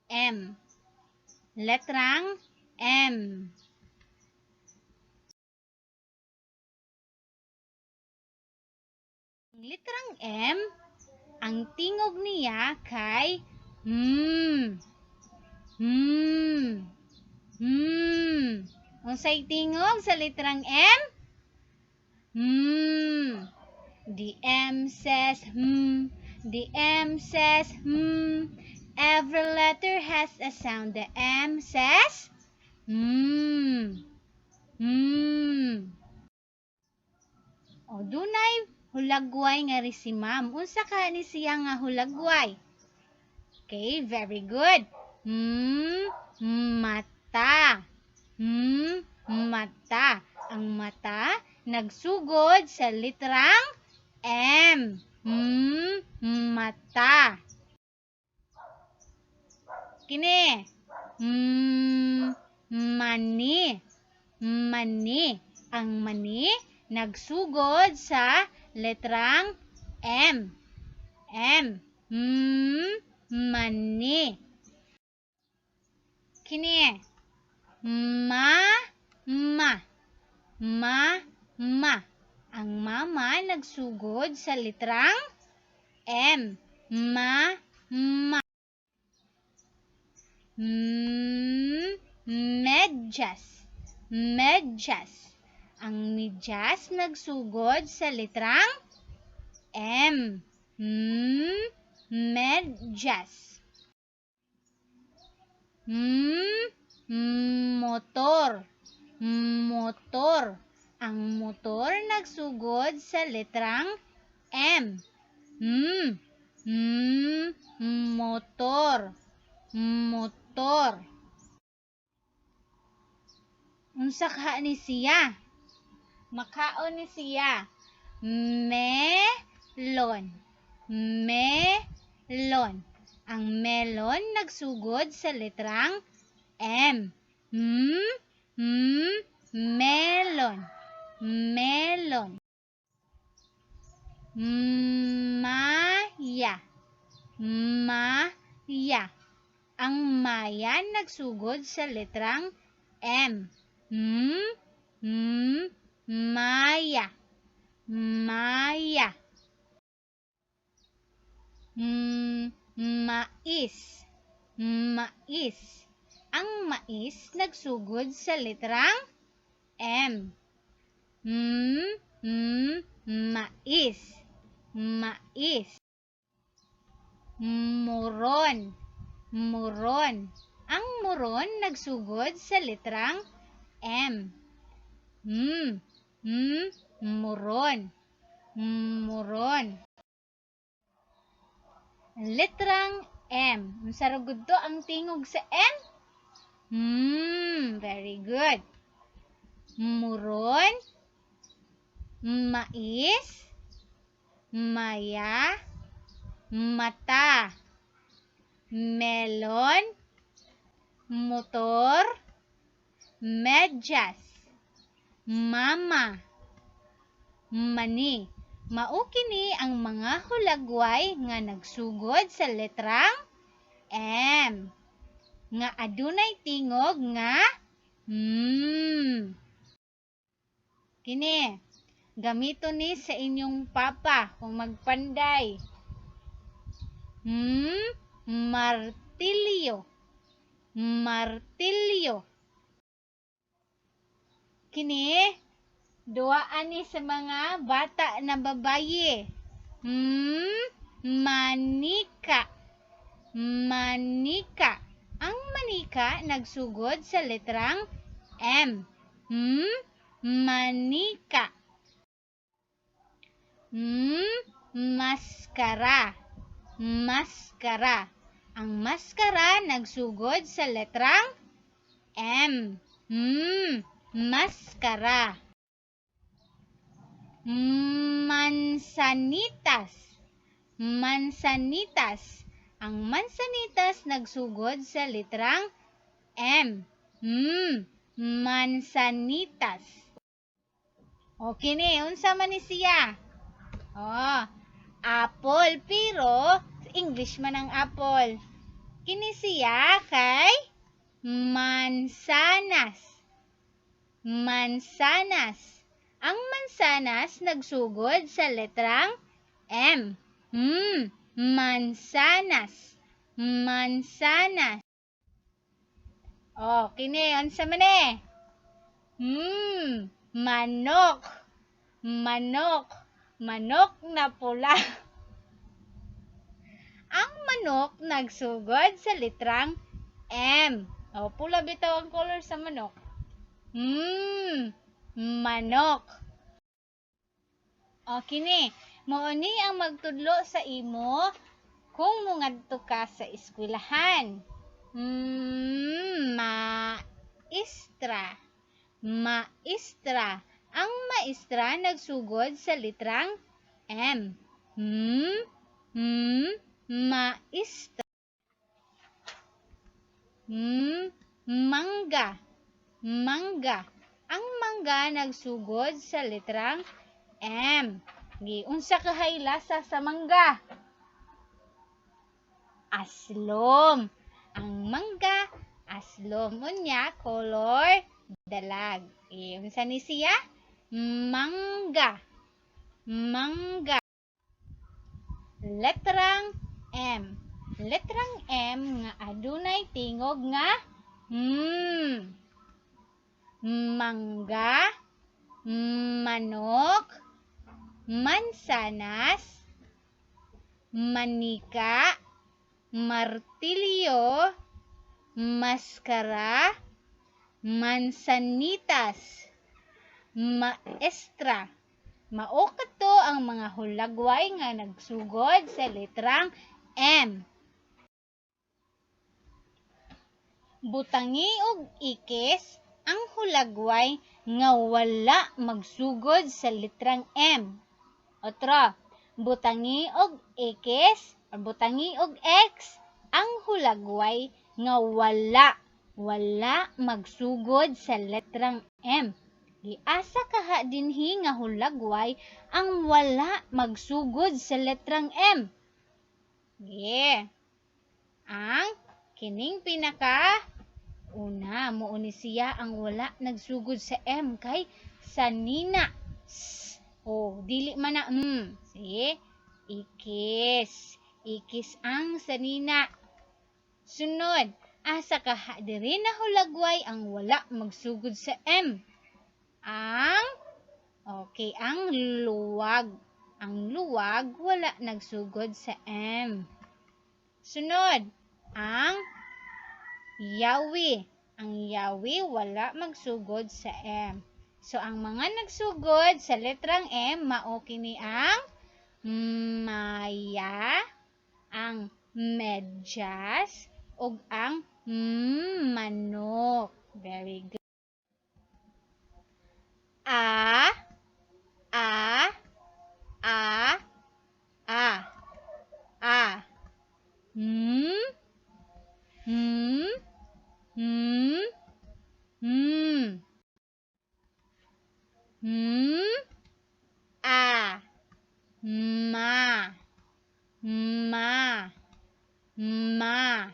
M. Letrang M. Litrang M, ang tingog niya kay Unsay tingog sa litrang M? The M says The M says Every letter has a sound. The M says O dunay hulagway nga ri si ma'am. Unsa ka ni siya nga hulagway? Okay, very good. Mata. Mata. Ang mata nagsugod sa litrang M. Mata. Kini. Mani. Mani. Ang mani nagsugod sa letrang M. Mani. Kini. Ma. Ang mama nagsugod sa litrang M. Ma. Medyas. Ang medyas nagsugod sa litrang M. Medyas. Motor. Ang motor nagsugod sa litrang M. Motor. Unsa ka ni siya? Makaon ni siya. Melon. Ang melon nagsugod sa litrang M. Melon. Maya. Ang maya nagsugod sa litrang M. Maya. Mais. Ang mais nagsugod sa litrang M. Mais. Moron. Ang moron nagsugod sa litrang M. Moron. Litrang M. Unsa ra gud to ang tingog sa M? Very good. Moron, mais, maya, mata, melon, motor, medyas, mama, mani. Mao kini ang mga hulagway nga nagsugod sa letrang M nga adunay tingog nga Kini, gamito ni sa inyong papa kung magpanday. Martilyo. Kini, duaan ni sa mga bata na babaye. Manika. Ang manika nagsugod sa letrang M. Manika. Maskara. Ang maskara nagsugod sa letrang M. Maskara. Mansanitas. Ang mansanitas nagsugod sa letrang M. Mansanitas. Okay ni, unsa man ni siya? Apple, pero English man ang apple. Kini siya kay mansanas. Mansanas. Ang mansanas nagsugod sa letrang M. Mansanas. Mansanas. Kini unsa man eh? Manok. Manok. Manok na pula. Ang manok nagsugod sa letrang M. Pula bitaw ang color sa manok. Manok. Kini, mauni ang magtudlo sa imo kung mungadto ka sa eskwelahan. Maestra. Maestra. Ang maestra nagsugod sa letrang M. Maestra. Mangga. Mangga. Ang mangga nagsugod sa letrang M. Unsa kahay lasa sa mangga? Aslom. Ang mangga, aslom. Unya, color dalag. Unsa ni siya? Mangga. Mangga. Letrang M. Letrang M nga adunay tingog nga mangga, manok, mansanas, manika, martilyo, maskara, mansanitas, maestra. Mao kato ang mga hulagway nga nagsugod sa letrang M. Butangi og ikis ang hulagway nga wala magsugod sa letrang M. Otro, butangi og ikis o butangi og X ang hulagway nga wala magsugod sa letrang M. Asa kaha dinhi nga hulagway ang wala magsugod sa letrang M? Ang kining pinaka una mouni siya ang wala nagsugod sa M kay sanina. Dili man na ikis. Ikis ang sanina. Sunod, asa kaha diri na hulagway ang wala magsugod sa M? Ang luwag. Ang luwag wala nagsugod sa M. Sunod, ang yawi. Ang yawi wala magsugod sa M. So, ang mga nagsugod sa letrang M, mao kini ang maya, ang medyas, ug ang manok. Very good. A, a, a, a, a. A, ma, ma, ma.